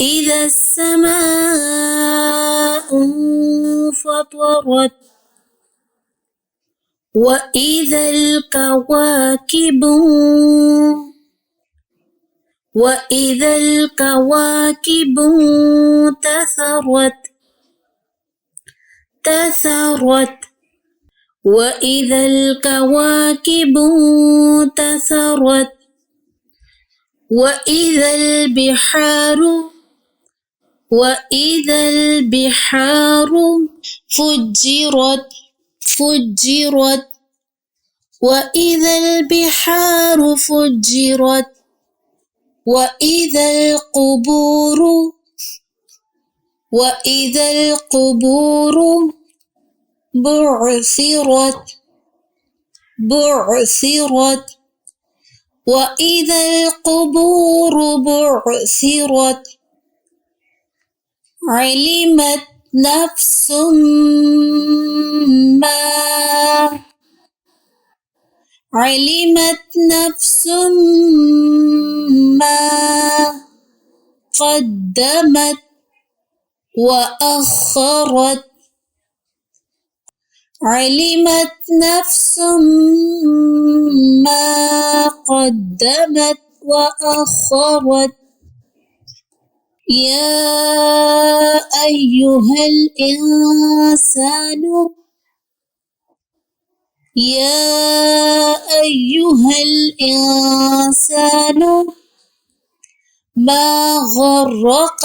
إذا السماء فطرت وإذا الكواكب انتثرت وإذا الكواكب انتثرت وإذا البحار فجرت وإذا البحار فجرت وإذا القبور بعثرت وإذا القبور بعثرت علمت نفس ما قدمت وأخرت علمت نفس ما قدمت وأخرت يا أيها الإنسان ما غرك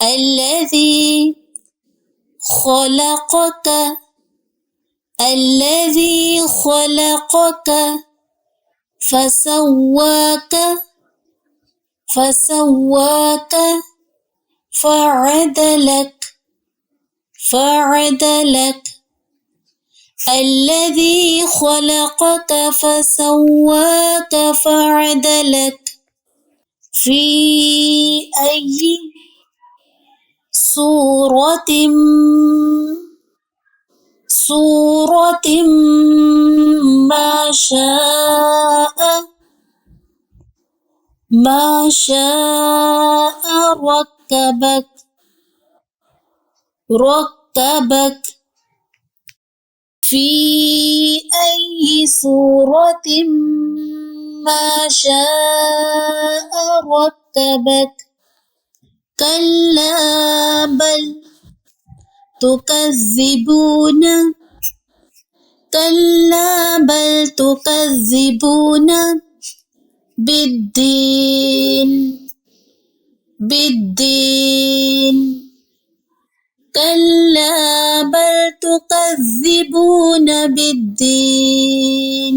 الذي خلقك فسواك فعدلك الذي خلقك فسواك فعدلك في أي صورة ما شاء ركبك في أي صورة ما شاء ركبك كلا بل تكذبون بالدين كلا بل تكذبون بالدين।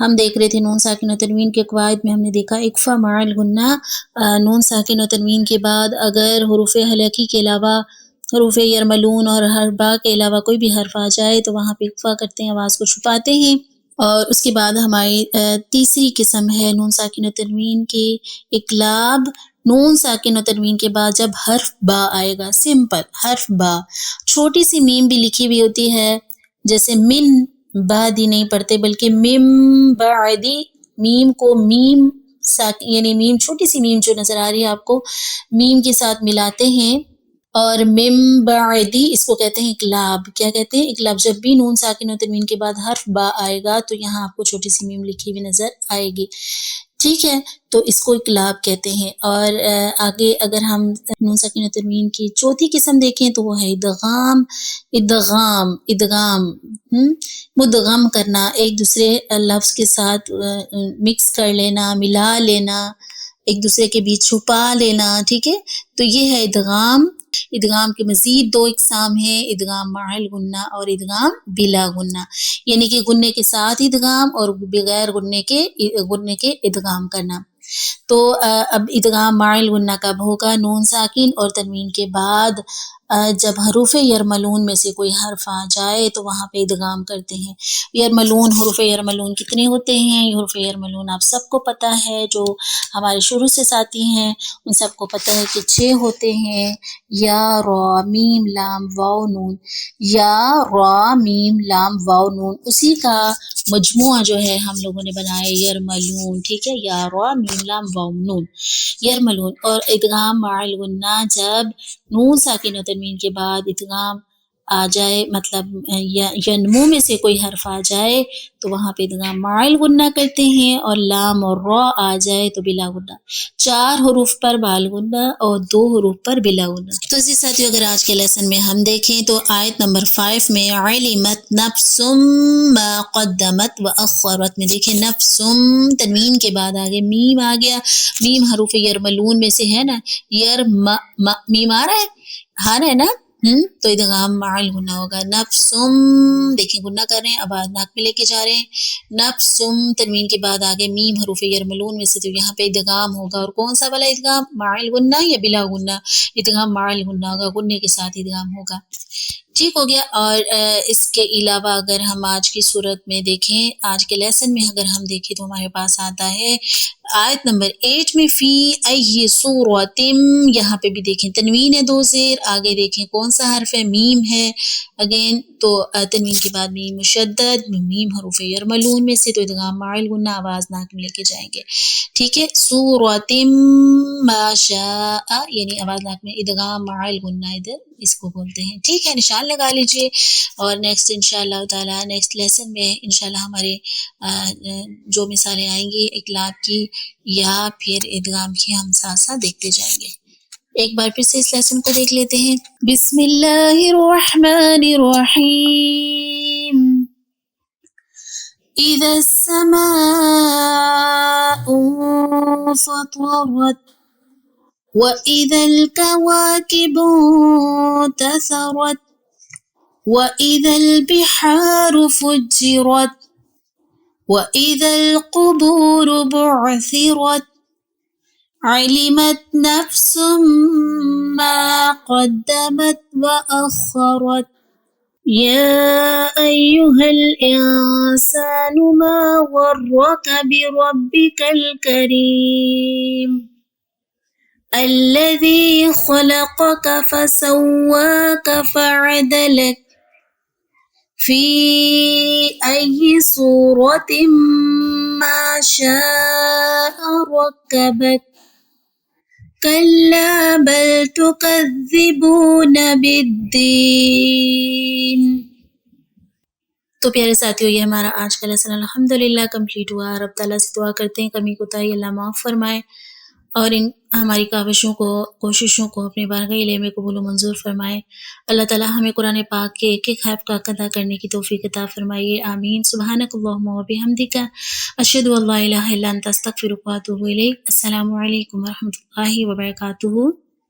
ہم دیکھ رہے تھے نون ساکن و تنوین کے قواعد میں ہم نے دیکھا اکفا مع الغنہ، نون ساکن و تنوین کے بعد اگر حروف حلقی کے علاوہ حروف یرملون اور حرف با کے علاوہ کوئی بھی حرف آ جائے تو وہاں پہ اکفا کرتے ہیں، آواز کو چھپاتے ہیں۔ اور اس کے بعد ہماری تیسری قسم ہے نون ساکن و تنوین کے اقلاب۔ نون ساکن و تنوین کے بعد جب حرف با آئے گا، سمپل حرف با، چھوٹی سی میم بھی لکھی ہوئی ہوتی ہے، جیسے من بعدی نہیں پڑھتے بلکہ مم بعدی، میم کو میم یعنی میم چھوٹی سی میم جو نظر آ رہی ہے آپ کو، میم کے ساتھ ملاتے ہیں، اور مم بعدی اس کو کہتے ہیں اقلاب۔ کیا کہتے ہیں؟ اقلاب۔ جب بھی نون ساکن و تنوین کے بعد حرف با آئے گا تو یہاں آپ کو چھوٹی سی میم لکھی ہوئی نظر آئے گی، ٹھیک ہے، تو اس کو اقلاب کہتے ہیں۔ اور آگے اگر ہم نون ساکن و تنوین کی چوتھی قسم دیکھیں تو وہ ہے ادغام۔ ادغام مدغم کرنا، ایک دوسرے لفظ کے ساتھ مکس کر لینا، ملا لینا، ایک دوسرے کے بیچ چھپا لینا، ٹھیک ہے، تو یہ ہے ادغام۔ ادغام کے مزید دو اقسام ہیں، ادغام مع الغنہ اور ادغام بلا غنہ، یعنی کہ غنے کے ساتھ ادغام اور بغیر غنے کے ادغام کرنا۔ تو اب ادغام مع الغنہ کب ہوگا؟ نون ساکن اور تنوین کے بعد جب حروف یرملون میں سے کوئی حرف آ جائے تو وہاں پہ ادغام کرتے ہیں۔ یرملون، حروف یرملون کتنے ہوتے ہیں؟ حروف یرملون آپ سب کو پتہ ہے، جو ہمارے شروع سے ساتھی ہیں ان سب کو پتہ ہے کہ 6 ہوتے ہیں، یا را میم لام واو نون، یا را میم لام واو نون، اسی کا مجموعہ جو ہے ہم لوگوں نے بنایا یرملون، ٹھیک ہے، یا را میم لام واو نون یرملون۔ اور ادغام مع الغنہ جب نون ساکن و تنوین کے بعد ادغام آ جائے، مطلب ینمو میں سے کوئی حرف آ جائے تو وہاں پہ ادغام مع الغنہ کرتے ہیں، اور لام اور را آ جائے تو بلا غنہ، 4 حروف پر بال غنہ اور 2 حروف پر بلا غنہ۔ تو اسی ساتھیو اگر آج کے لیسن میں ہم دیکھیں تو آیت نمبر 5 میں علمت نفس ما قدمت واخرت میں دیکھیں نفسم، تنوین کے بعد آگے میم آ گیا، میم حروف یرملون میں سے ہے نا، میم آ رہا ہے نا، تو ادغام مع الغنہ ہوگا۔ نفسم، دیکھیں غنہ کر رہے ہیں، اب ناک میں لے کے جا رہے ہیں، نفسم، تنوین کے بعد آگے میم حروف یرملون میں سے، تو یہاں پہ ادغام ہوگا، اور کون سا والا ادغام؟ مع الغنہ یا بلا غنہ؟ ادغام مع الغنہ ہوگا، غنے کے ساتھ ادغام ہوگا، ٹھیک ہو گیا۔ اور اس کے علاوہ اگر ہم آج کی صورت میں دیکھیں، آج کے لیسن میں اگر ہم دیکھیں تو ہمارے پاس آتا ہے آیت نمبر 8 میں فی ای صورت، یہاں پہ بھی دیکھیں تنوین ہے 2 زیر، آگے دیکھیں کون سا حرف ہے؟ میم ہے، اگین تو تنوین کے بعد میم مشدد، میم حروف یرملون میں سے، تو ادغام مع الغنہ، آواز ناک میں لے کے جائیں گے، ٹھیک ہے، صورت ما شاء، یعنی آواز ناک میں، ادغام مع الغنہ ادھر اس کو بولتے ہیں، ٹھیک ہے، نشان لگا لیجئے۔ اور نیکسٹ انشاءاللہ تعالی نیکسٹ لیسن میں انشاءاللہ ہمارے جو مثالیں آئیں گی اقلاب کی یا پھر ادغام کی، ہم ساتھ ساتھ دیکھتے جائیں گے۔ ایک بار پھر سے اس لیسن کو دیکھ لیتے ہیں۔ بسم اللہ الرحمن الرحیم، اذا السماء انفطرت وَإِذَا الْكَوَاكِبُ انتَثَرَتْ وَإِذَا الْبِحَارُ فُجِّرَتْ وَإِذَا الْقُبُورُ بُعْثِرَتْ عَلِمَتْ نَفْسٌ مَّا قَدَّمَتْ وَأَخَّرَتْ يَا أَيُّهَا الْإِنسَانُ مَا غَرَّكَ بِرَبِّكَ الْكَرِيمِ الذي خلقك فسواك فعدلك في أي صورة ما شاء ركبك كلا بل تكذبون بالدين۔ تو پیارے ساتھیو، یہ ہمارا آج کا لیسن الحمدللہ کمپلیٹ ہوا۔ رب تعالیٰ سے دعا کرتے ہیں کمی کوتاہی اللہ معاف فرمائے، اور ان ہماری کاوشوں کو، کوششوں کو اپنے بارگاہ الہی میں قبول و منظور فرمائے۔ اللہ تعالیٰ ہمیں قرآن پاک کے ایک ایک حرف کا حق ادا کرنے کی توفیق عطا فرمائیے، آمین۔ سبحانک اللہم و بحمدک، اشہد ان لا الہ الا انت، استغفرک و اتوب الیک۔ السلام علیکم ورحمۃ اللہ وبرکاتہ۔